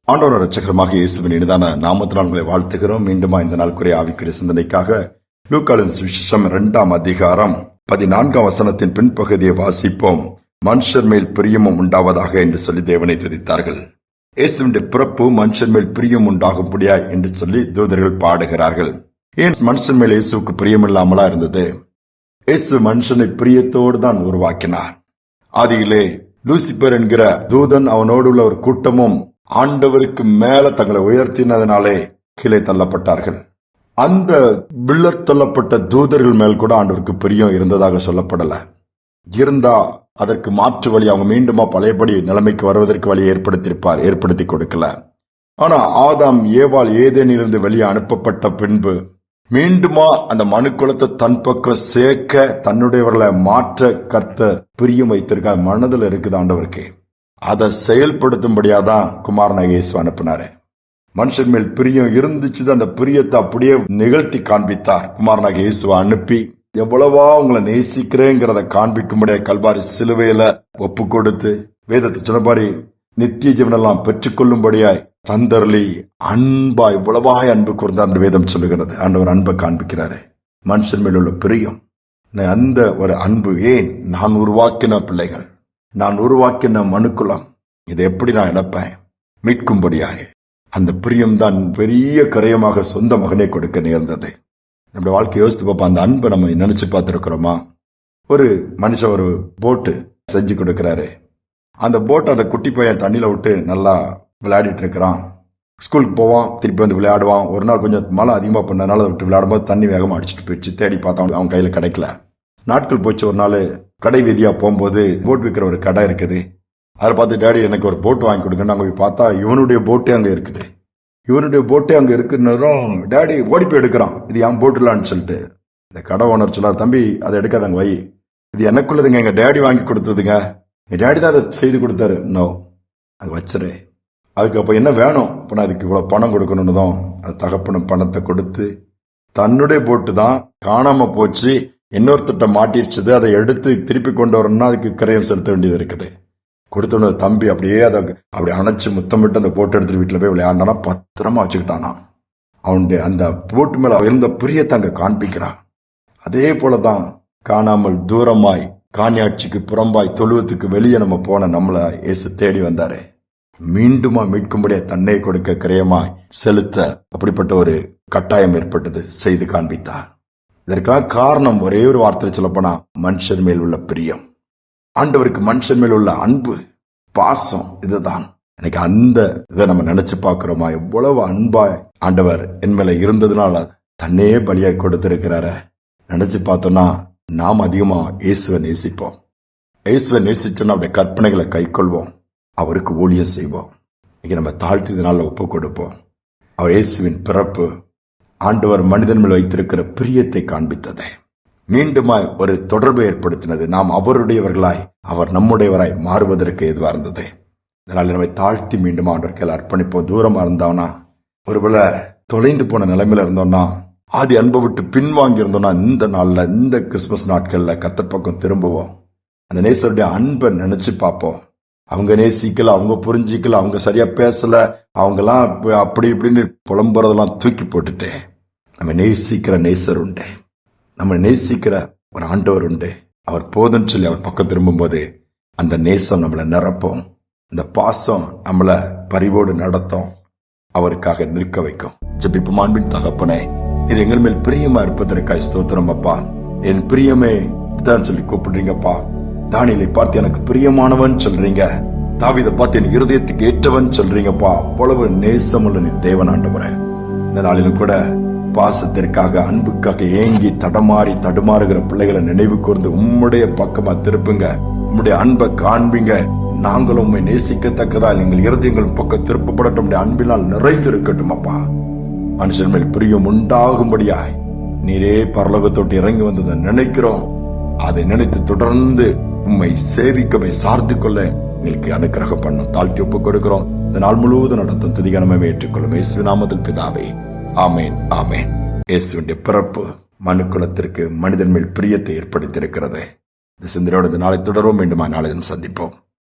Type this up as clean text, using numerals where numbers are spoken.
ஆண்டவர் இரட்சகருமாக இயேசுவின் இனிதான நாமத்தினால் உங்களை வாழ்த்துகிறோம். மீண்டுமா இந்த நாளுக்குரிய ஆவிக்குரிய சிந்தனைக்காக லூக்காவின் சுவிசேஷம் 2ஆம் அதிகாரம் 14ஆம் வசனத்தின் பின்பகுதியை வாசிப்போம். மனுஷர் மேல் பிரியமும் உண்டாவதாக என்று சொல்லி தேவனை துதித்தார்கள். இயேசுவின் பிறப்பு மனுஷர் மேல் பிரியம் உண்டாகும்படியா என்று சொல்லி தூதர்கள் பாடுகிறார்கள். ஏன் மனுஷன் மேல் இயேசுக்கு பிரியமில்லாமலா இருந்தது? இயேசு மனுஷனை பிரியத்தோடு தான் உருவாக்கினார். ஆதியிலே லூசிபர் என்கிற தூதன் அவனோடு உள்ள ஒரு கூட்டமும் ஆண்டவருக்கு மேல தங்களை உயர்த்தினதனாலே கீழே தள்ளப்பட்டார்கள். அந்த விழத்தள்ளப்பட்ட தூதர்கள் மேல் கூட ஆண்டவருக்கு பிரியம் இருந்ததாக சொல்லப்படல. இருந்தா அதற்கு மாற்று வழி அவங்க மீண்டுமா பழையபடி நிலைமைக்கு வருவதற்கு வழியை ஏற்படுத்தி கொடுக்கல. ஆனா ஆதாம் ஏவாள் ஏதேனிலிருந்து வெளியே அனுப்பப்பட்ட பின்பு மீண்டுமா அந்த மனுக்குலத்தை தன் பக்கம் சேர்க்க தன்னுடையவர்களை மாற்ற கர்த்தர் பிரியம் வைத்திருக்க மனதில் இருக்குது ஆண்டவருக்கு. அதை செயல்படுத்தும்படியாதான் குமாரனாக இயேசு அனுப்பினாரு. மனுஷன் மேல் பிரியம் இருந்துச்சு, அந்த பிரியத்தை அப்படியே நிகழ்த்தி காண்பித்தார். குமாரனாக இயேசுவை அனுப்பி எவ்வளவா உங்களை நேசிக்கிறேங்கிறத காண்பிக்கும்படியா கல்வாரி சிலுவையில ஒப்பு கொடுத்து வேதத்தை சொன்னபாடி நித்திய ஜீவனெல்லாம் பெற்றுக்கொள்ளும்படியாய் தந்தர்லி அன்பா இவ்வளவாய் அன்பு கூர்ந்தார் வேதம் சொல்லுகிறது. ஆண்டவர் அன்பை காண்பிக்கிறாரு. மனுஷன் மேல் உள்ள பிரியம், அந்த ஒரு அன்பு. ஏன்? நான் உருவாக்கின பிள்ளைகள், நான் உருவாக்கின மனுக்குலம், இதை எப்படி நான் இழப்பேன்? மீட்கும்படியாக அந்த பிரியம்தான் பெரிய கரையமாக சொந்த மகனை கொடுக்க நேர்ந்தது. நம்முடைய வாழ்க்கை யோசித்து பார்ப்போம். அந்த அன்பை நம்ம நினைச்சு பார்த்துருக்கிறோமா? ஒரு மனுஷன் ஒரு போட்டு செஞ்சு கொடுக்கிறாரு. அந்த போட்டை அந்த குட்டி பையன் தண்ணியில விட்டு நல்லா விளையாடிட்டு இருக்கிறான். ஸ்கூலுக்கு போவான், திருப்பி வந்து விளையாடுவான். ஒரு நாள் கொஞ்சம் மழை அதிகமா பண்ணதுனால அதை விட்டு விளையாடும்போது தண்ணி வேகமா அடிச்சுட்டு போயிடுச்சு. தேடி பார்த்தா அவன் கையில கிடைக்கல. நாட்கள் போச்சு. ஒரு நாள் கடை வீதியா போகும்போது போட் விற்கிற ஒரு கடை இருக்குது. அதை பார்த்து டேடி எனக்கு ஒரு போட் வாங்கி கொடுங்க. அங்க போய் பார்த்தா இவனுடைய போட்டே அங்க இருக்குது. இவனுடைய போட்டே அங்க இருக்குன்னதும் டேடி ஓடி போய் எடுக்கிறான். இது என் போட்டுலான்னு சொல்லிட்டு இந்த கடை ஓனர் சொல்லார், தம்பி அதை எடுக்காதங்க வை, இது எனக்குள்ளதுங்க, எங்க டேடி வாங்கி கொடுத்ததுங்க, என் டேடி தான் அதை செய்து கொடுத்தாரு. நோ, அங்க வச்சிரு. அதுக்கு அப்ப என்ன வேணும்? அப்ப நான் அதுக்கு இவ்வளவு பணம் கொடுக்கணும்னு தான் அது தகப்பனும் பணத்தை கொடுத்து தன்னுடைய போட்டு தான் காணாம போச்சு, இன்னொருத்திட்ட மாட்டிடுச்சது, அதை எடுத்து திருப்பி கொண்டு வரணும்னா அதுக்கு கிரயம் செலுத்த வேண்டியது இருக்குது. கொடுத்த தம்பி அப்படியே அதை அப்படி அணைச்சு முத்தமிட்டு அந்த போட்டு எடுத்துட்டு வீட்டுல போய் விளையாண்டானா பத்திரமா வச்சுக்கிட்டானா. அவனுடைய அந்த போட்டு மேல இருந்த பிரியத்தை அங்க காண்பிக்கிறான். அதே போலதான் காணாமல் தூரமாய் காணியாட்சிக்கு புறம்பாய் தொழுவத்துக்கு வெளியே நம்ம போன நம்மள இயேசு தேடி வந்தாரு. மீண்டுமா மீட்கும்படியா தன்னை கொடுக்க கிரயமாய் செலுத்த அப்படிப்பட்ட ஒரு கட்டாயம் ஏற்பட்டது, செய்து காண்பித்தார். இதற்கான காரணம் ஒரே ஒரு வார்த்தை சொல்லப்போனா மனுஷன் மேல் உள்ள பிரியம். ஆண்டவருக்கு மனுஷன் மேல் உள்ள அன்பு, பாசம், இதுதான். எனக்கு அந்த இதை நம்ம நினைச்சு பார்க்கிறோமா? எவ்வளவு அன்பா ஆண்டவர் என் மேல இருந்ததுனால தன்னையே பலியாய் கொடுத்திருக்கிறார நினைச்சு பார்த்தோம்னா நாம் அதிகமா இயேசுவை நேசிப்போம். இயேசுவை நேசிச்சோன்னா அவருடைய கற்பனைகளை கை கொள்வோம், அவருக்கு ஊழியம் செய்வோம். இன்னைக்கு நம்ம தாழ்த்தினால ஒப்பு கொடுப்போம். அவர் இயேசுவின் பிறப்பு ஆண்டவர் மனிதன் மேல் வைத்திருக்கிற பிரியத்தை காண்பித்தது, மீண்டுமாய் ஒரு தொடர்பை ஏற்படுத்தினது. நாம் அவருடையவர்களாய் அவர் நம்முடையவராய் மாறுவதற்கு எதுவா இருந்தது. இதனால நம்மை தாழ்த்தி மீண்டும் ஆண்டவர் கையில் அர்ப்பணிப்போம். தூரமா இருந்தோம்னா, ஒருவேளை தொலைந்து போன நிலைமையில இருந்தோம்னா, ஆதி அன்பை விட்டு பின்வாங்கி இருந்தோம்னா, இந்த நாள்ல இந்த கிறிஸ்துமஸ் நாட்கள்ல கர்த்தர் பக்கம் திரும்புவோம். அந்த நேசருடைய அன்பை நினைச்சு பார்ப்போம். அவங்க நேசிக்கல, அவங்க புரிஞ்சிக்கல, அவங்க சரியா பேசல, அவங்கெல்லாம் அப்படி இப்படின்னு புலம்புறதெல்லாம் தூக்கி போட்டுட்டு நம்ம நேசிக்கிற நேசர் உண்டு, நம்ம நேசிக்கிற ஒரு ஆண்டவர் உண்டு. அவர் போதுன்னு சொல்லி அவர் பக்கம் திரும்பும் போது அந்த நேசம் நம்மளை நிரப்போம், இந்த பாசம் நம்மளை பரிவோடு நடத்தும், அவருக்காக நிற்க வைக்கும். ஜெபிப்போம். அன்பின் தகப்பனே, இது எங்கள் மேல் பிரியமா இருப்பதற்காக ஸ்தோத்திரம் அப்பா. என் பிரியமே தான் சொல்லி கூப்பிடுறீங்கப்பா. தானியேலை பார்த்து எனக்கு பிரியமானவன் சொல்றீங்க, தாவீதை பார்த்து என் இருதயத்துக்கு ஏற்றவன் சொல்றீங்கப்பா. அவ்வளவு நேசமுள்ள நீ தேவன் ஆண்டவரே. இந்த நாளிலும் கூட பாசத்திற்காக, அன்புக்காக ஏங்கி தடுமாறுகிற பிள்ளைகளை நினைவு கூர்ந்து உம்முடைய பக்கமா திருப்புங்க, உம்முடைய அன்பை காண்பீங்க. நாங்களும் உண்மை நேசிக்கத்தக்கதால் எங்கள் இருதயங்களும் பக்கம் திருப்பப்படட்டும், அன்பினால் நிறைந்து இருக்கட்டும் அப்பா. மனுஷன் மேல் பிரியம் உண்டாகும்படியாய் நீரே பரலோகத்தோட்டு இறங்கி வந்ததை நினைக்கிறோம். அதை நினைத்து தொடர்ந்து உம்மை சேவிக்கமை சார்ந்து கொள்ள எங்களுக்கு அனுக்கிரகம் பண்ணும். தாழ்த்தி ஒப்பு கொடுக்கிறோம். இந்த நாள் முழுவதும் நடத்தும் துதிகனமே ஏற்றுக்கொள்ளும். இயேசுவின் நாமத்தில் பிதாவே, ஆமேன், ஆமேன். இயேசுவின் பிறப்பு மனுக்குலத்திற்கு மனிதன் மேல் பிரியத்தை ஏற்படுத்தியிருக்கிறது. இந்த சிந்தனையோடு நாளை தொடரும். மீண்டும் நாளை சந்திப்போம்.